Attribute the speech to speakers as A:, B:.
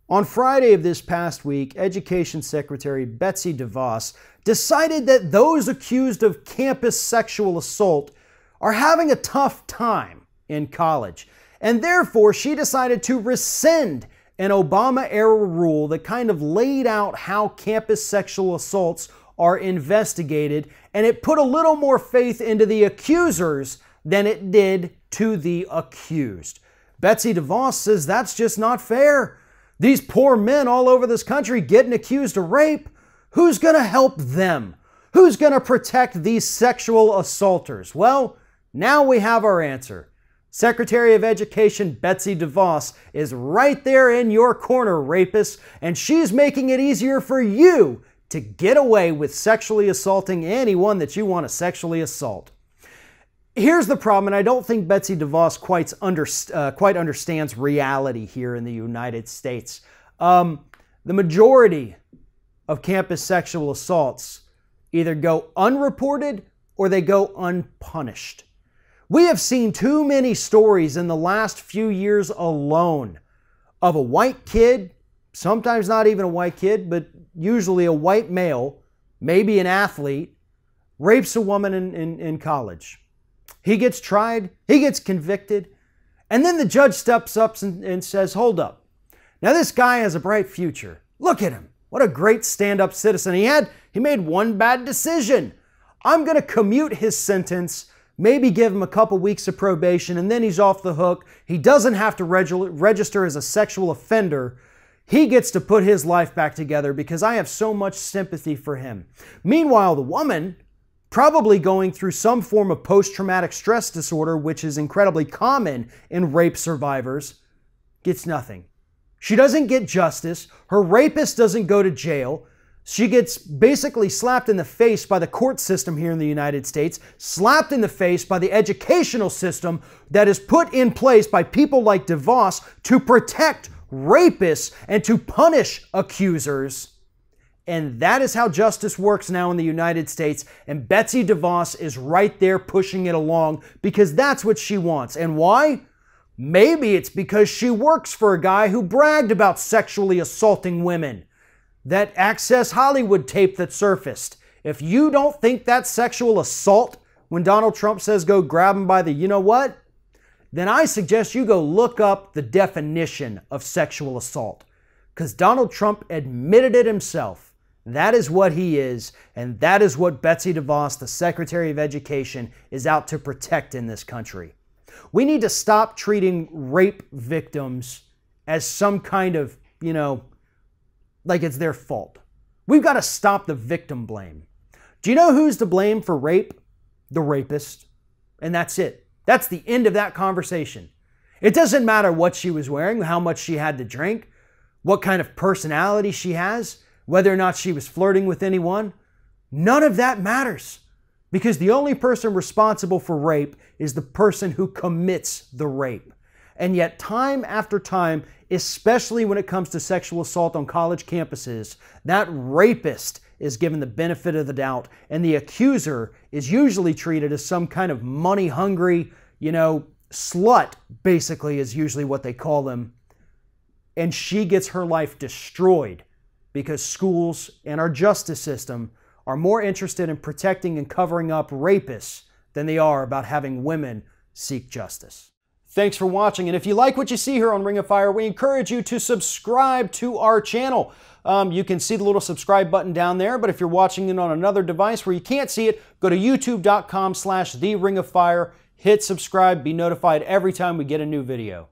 A: On Friday of this past week, Education Secretary Betsy DeVos decided that those accused of campus sexual assault are having a tough time in college, and therefore she decided to rescind an Obama-era rule that kind of laid out how campus sexual assaults are investigated, and it put a little more faith into the accusers than it did to the accused. Betsy DeVos says that's just not fair. These poor men all over this country getting accused of rape, who's going to help them? Who's going to protect these sexual assaulters? Well, now we have our answer. Secretary of Education Betsy DeVos is right there in your corner, rapists, and she's making it easier for you to get away with sexually assaulting anyone that you want to sexually assault. Here's the problem, and I don't think Betsy DeVos quite understands reality here in the United States. The majority of campus sexual assaults either go unreported or they go unpunished. We have seen too many stories in the last few years alone of a white kid, sometimes not even a white kid, but usually a white male, maybe an athlete, rapes a woman in college. He gets tried, he gets convicted, and then the judge steps up and says, hold up. Now this guy has a bright future. Look at him. What a great stand-up citizen he made one bad decision. I'm going to commute his sentence, maybe give him a couple weeks of probation, and then he's off the hook. He doesn't have to register as a sexual offender. He gets to put his life back together because I have so much sympathy for him. Meanwhile, the woman, probably going through some form of post-traumatic stress disorder, which is incredibly common in rape survivors, gets nothing. She doesn't get justice. Her rapist doesn't go to jail. She gets basically slapped in the face by the court system here in the United States, slapped in the face by the educational system that is put in place by people like DeVos to protect rapists and to punish accusers. And that is how justice works now in the United States. And Betsy DeVos is right there pushing it along because that's what she wants. And why? Maybe it's because she works for a guy who bragged about sexually assaulting women. That Access Hollywood tape that surfaced. If you don't think that's sexual assault when Donald Trump says go grab him by the you know what, then I suggest you go look up the definition of sexual assault. Because Donald Trump admitted it himself. That is what he is, and that is what Betsy DeVos, the Secretary of Education, is out to protect in this country. We need to stop treating rape victims as some kind of, like it's their fault. We've got to stop the victim blame. Do you know who's to blame for rape? The rapist. And that's it. That's the end of that conversation. It doesn't matter what she was wearing, how much she had to drink, what kind of personality she has, whether or not she was flirting with anyone. None of that matters. Because the only person responsible for rape is the person who commits the rape. And yet time after time, especially when it comes to sexual assault on college campuses, that rapist is given the benefit of the doubt, and the accuser is usually treated as some kind of money-hungry, slut, basically is usually what they call them. And she gets her life destroyed because schools and our justice system are more interested in protecting and covering up rapists than they are about having women seek justice. Thanks for watching, and if you like what you see here on Ring of Fire, we encourage you to subscribe to our channel. You can see the little subscribe button down there, but if you're watching it on another device where you can't see it, go to youtube.com/TheRingOfFire, hit subscribe, be notified every time we get a new video.